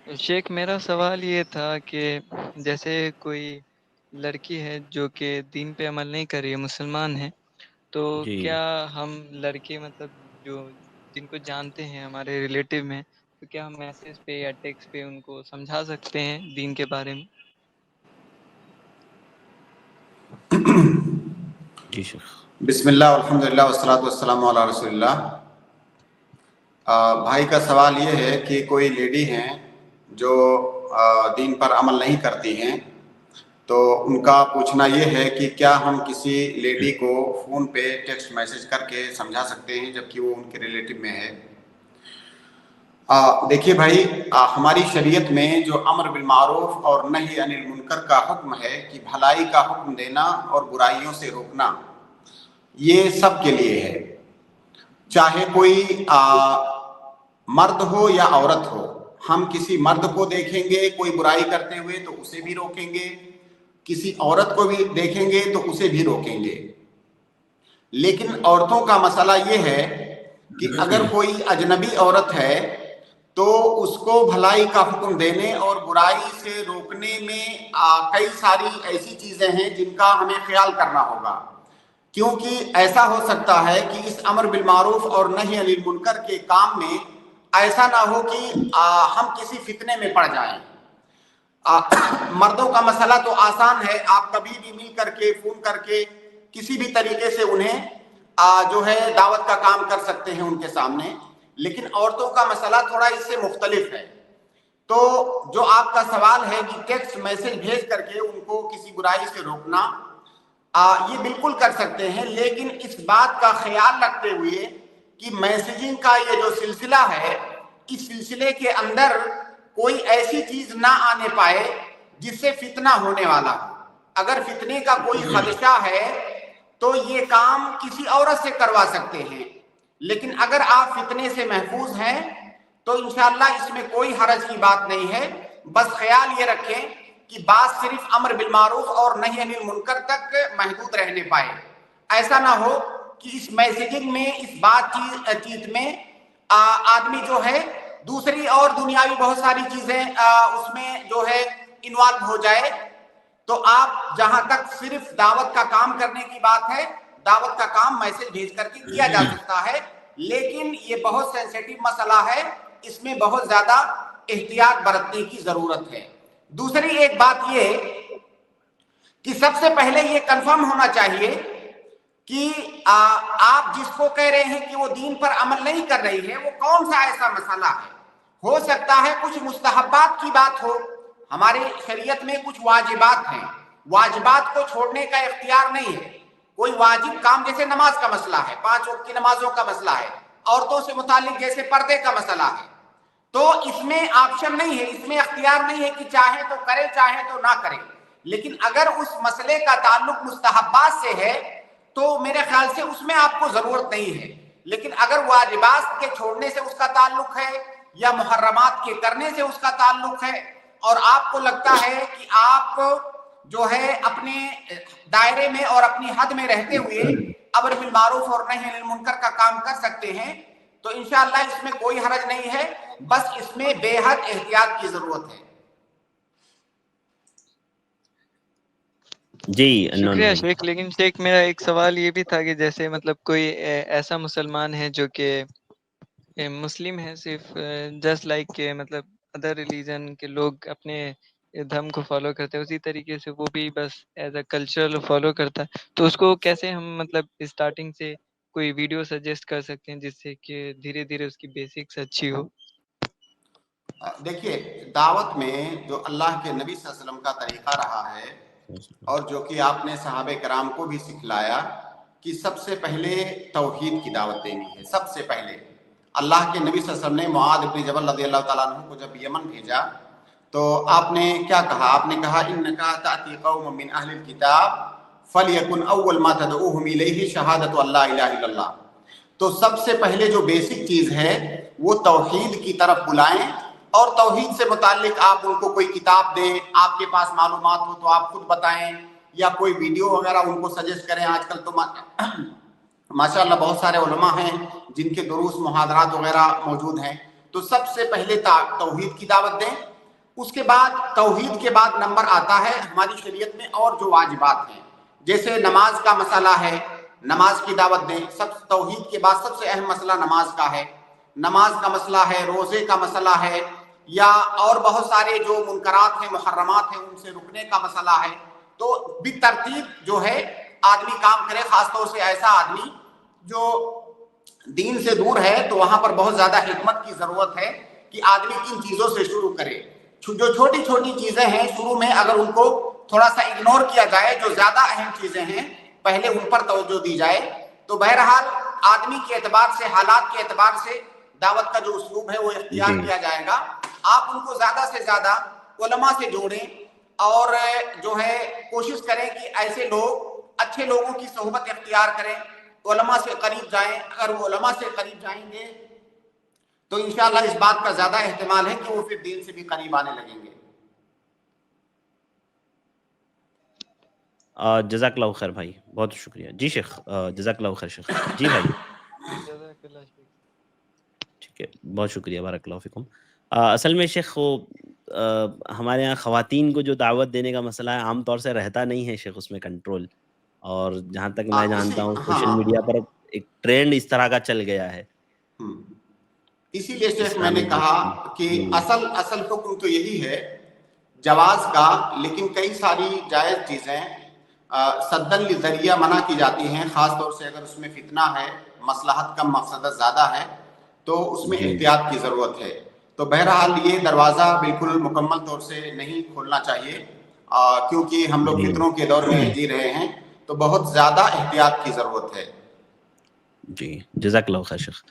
شیخ میرا سوال یہ تھا کہ جیسے کوئی لڑکی ہے جو کہ دین پہ عمل نہیں کر رہی ہے، مسلمان ہے، تو جی کیا ہم لڑکے مطلب جو جن کو جانتے ہیں ہمارے ریلیٹیو میں، تو کیا ہم میسج پہ یا ٹیکسٹ پہ ان کو سمجھا سکتے ہیں دین کے بارے میں؟ جی شیخ. بسم اللہ والحمد للہ والصلاۃ والسلام علی رسول اللہ. بھائی کا سوال یہ ہے کہ کوئی لیڈی ہیں جو دین پر عمل نہیں کرتی ہیں، تو ان کا پوچھنا یہ ہے کہ کیا ہم کسی لیڈی کو فون پہ ٹیکسٹ میسج کر کے سمجھا سکتے ہیں جبکہ وہ ان کے ریلیٹو میں ہے؟ دیکھیے بھائی، ہماری شریعت میں جو امر بالمعروف اور نہی عن المنکر کا حکم ہے کہ بھلائی کا حکم دینا اور برائیوں سے روکنا، یہ سب کے لیے ہے. چاہے کوئی مرد ہو یا عورت ہو، ہم کسی مرد کو دیکھیں گے کوئی برائی کرتے ہوئے تو اسے بھی روکیں گے، کسی عورت کو بھی دیکھیں گے تو اسے بھی روکیں گے. لیکن عورتوں کا مسئلہ یہ ہے کہ اگر کوئی اجنبی عورت ہے تو اس کو بھلائی کا حکم دینے اور برائی سے روکنے میں کئی ساری ایسی چیزیں ہیں جن کا ہمیں خیال کرنا ہوگا، کیونکہ ایسا ہو سکتا ہے کہ اس امر بالمعروف اور نہی عن المنکر کے کام میں ایسا نہ ہو کہ ہم کسی فتنے میں پڑ جائیں. مردوں کا مسئلہ تو آسان ہے، آپ کبھی بھی مل کر کے فون کر کے کسی بھی طریقے سے انہیں جو ہے دعوت کا کام کر سکتے ہیں ان کے سامنے. لیکن عورتوں کا مسئلہ تھوڑا اس سے مختلف ہے. تو جو آپ کا سوال ہے کہ ٹیکسٹ میسج بھیج کر کے ان کو کسی برائی سے روکنا، یہ بالکل کر سکتے ہیں، لیکن اس بات کا خیال رکھتے ہوئے کہ میسیجنگ کا یہ جو سلسلہ ہے، اس سلسلے کے اندر کوئی ایسی چیز نہ آنے پائے جس سے فتنہ ہونے والا ہو. اگر فتنے کا کوئی خدشہ ہے تو یہ کام کسی عورت سے کروا سکتے ہیں، لیکن اگر آپ فتنے سے محفوظ ہیں تو انشاءاللہ اس میں کوئی حرج کی بات نہیں ہے. بس خیال یہ رکھیں کہ بات صرف امر بالمعروف اور نہی عن المنکر تک محدود رہنے پائے. ایسا نہ ہو کہ اس میسیجنگ میں، اس بات چیت میں آدمی جو ہے دوسری اور دنیاوی بہت ساری چیزیں اس میں جو ہے انوالو ہو جائے. تو آپ جہاں تک صرف دعوت کا کام کرنے کی بات ہے، دعوت کا کام میسج بھیج کر کے کیا جا سکتا ہے، لیکن یہ بہت سینسیٹیو مسئلہ ہے، اس میں بہت زیادہ احتیاط برتنے کی ضرورت ہے. دوسری ایک بات یہ کہ سب سے پہلے یہ کنفرم ہونا چاہیے کہ آپ جس کو کہہ رہے ہیں کہ وہ دین پر عمل نہیں کر رہی ہے، وہ کون سا ایسا مسئلہ ہے. ہو سکتا ہے کچھ مستحبات کی بات ہو. ہماری شریعت میں کچھ واجبات ہیں، واجبات کو چھوڑنے کا اختیار نہیں ہے. کوئی واجب کام جیسے نماز کا مسئلہ ہے، 5 وقت کی نمازوں کا مسئلہ ہے، عورتوں سے متعلق جیسے پردے کا مسئلہ ہے، تو اس میں آپشن نہیں ہے، اس میں اختیار نہیں ہے کہ چاہے تو کرے چاہے تو نہ کرے. لیکن اگر اس مسئلے کا تعلق مستحبات سے ہے تو میرے خیال سے اس میں آپ کو ضرورت نہیں ہے. لیکن اگر واجبات کے چھوڑنے سے اس کا تعلق ہے یا محرمات کے کرنے سے اس کا تعلق ہے، اور آپ کو لگتا ہے کہ آپ جو ہے اپنے دائرے میں اور اپنی حد میں رہتے ہوئے امر بالمعروف اور نہی عن المنکر کا کام کر سکتے ہیں، تو انشاءاللہ اس میں کوئی حرج نہیں ہے. بس اس میں بے حد احتیاط کی ضرورت ہے. جی شکریہ شیخ. لیکن شیخ میرا ایک سوال یہ بھی تھا کہ جیسے مطلب کوئی ایسا مسلمان ہے جو کہ مسلم ہے، صرف جسٹ لائک کہ مطلب ادر ریلیجن کے لوگ اپنے دھرم کو فالو کرتے ہیں، اسی طریقے سے وہ بھی بس ایز اے کلچرل فالو کرتا ہے، تو اس کو کیسے ہم مطلب اسٹارٹنگ سے کوئی ویڈیو سجیسٹ کر سکتے ہیں جس سے کہ دھیرے دھیرے اس کی بیسکس اچھی ہو؟ دیکھیے، دعوت میں جو اللہ کے نبی صلی اللہ علیہ وسلم کا طریقہ رہا ہے اور جو کہ آپ نے صحابہ کرام کو بھی سکھلایا کہ سب سے پہلے توحید کی دعوت دینی ہے. سب سے پہلے اللہ کے نبی صلی اللہ علیہ وسلم نے معاذ بن جبل رضی اللہ تعالیٰ عنہ کو جب یمن بھیجا تو آپ نے کیا کہا؟ آپ نے کہا انکا تأتی قوم من اہل الکتاب فلیکن اول ما تدعوہم الیہ شہادۃ اللہ الہ الا اللہ. تو سب سے پہلے جو بیسک چیز ہے وہ توحید کی طرف بلائیں، اور توحید سے متعلق آپ ان کو کوئی کتاب دیں، آپ کے پاس معلومات ہو تو آپ خود بتائیں، یا کوئی ویڈیو وغیرہ ان کو سجیسٹ کریں. آج کل تو ماشاءاللہ بہت سارے علماء ہیں جن کے دروس محاضرات وغیرہ موجود ہیں. تو سب سے پہلے توحید کی دعوت دیں. اس کے بعد توحید کے بعد نمبر آتا ہے ہماری شریعت میں اور جو واجبات ہیں، جیسے نماز کا مسئلہ ہے، نماز کی دعوت دیں. توحید کے بعد سب سے اہم مسئلہ نماز کا ہے. نماز کا مسئلہ ہے، روزے کا مسئلہ ہے، یا اور بہت سارے جو منکرات ہیں، محرمات ہیں، ان سے رکنے کا مسئلہ ہے. تو بالترتیب جو ہے آدمی کام کرے، خاص طور سے ایسا آدمی جو دین سے دور ہے، تو وہاں پر بہت زیادہ حکمت کی ضرورت ہے کہ آدمی کن چیزوں سے شروع کرے. جو چھوٹی چھوٹی چیزیں ہیں شروع میں اگر ان کو تھوڑا سا اگنور کیا جائے، جو زیادہ اہم چیزیں ہیں پہلے ان پر توجہ دی جائے، تو بہرحال آدمی کے اعتبار سے، حالات کے اعتبار سے دعوت کا جو اسلوب ہے وہ اختیار کیا جائے گا. آپ ان کو زیادہ سے زیادہ علماء سے جوڑیں، اور جو ہے کوشش کریں کہ ایسے لوگ، اچھے لوگوں کی صحبت اختیار کریں، علماء سے قریب جائیں. اگر وہ علماء سے قریب جائیں گے تو انشاءاللہ اس بات کا زیادہ احتمال ہے کہ وہ پھر دین سے بھی قریب آنے لگیں گے. جزاک اللہ خیر بھائی، بہت شکریہ. جی شیخ، جزاک اللہ خیر شیخ. جی بھائی. جزاک اللہ شیخ. ٹھیک ہے، بہت شکریہ، بارک اللہ فیکم. اصل میں شیخ وہ ہمارے یہاں خواتین کو جو دعوت دینے کا مسئلہ ہے عام طور سے رہتا نہیں ہے شیخ اس میں کنٹرول. اور جہاں تک میں جانتا ہوں سوشل میڈیا پر ایک ٹرینڈ اس طرح کا چل گیا ہے. اسی لیے شیخ میں نے کہا کہ اصل حکم تو یہی ہے جواز کا، لیکن کئی ساری جائز چیزیں صدن لذریعہ منع کی جاتی ہیں، خاص طور سے اگر اس میں فتنہ ہے، مصلحت کم مقصدت زیادہ ہے، تو اس میں احتیاط کی ضرورت ہے. تو بہرحال یہ دروازہ بالکل مکمل طور سے نہیں کھولنا چاہیے، کیونکہ ہم لوگ فتنوں کے دور میں جی رہے ہیں، تو بہت زیادہ احتیاط کی ضرورت ہے. جی جزاک اللہ خیر شیخ.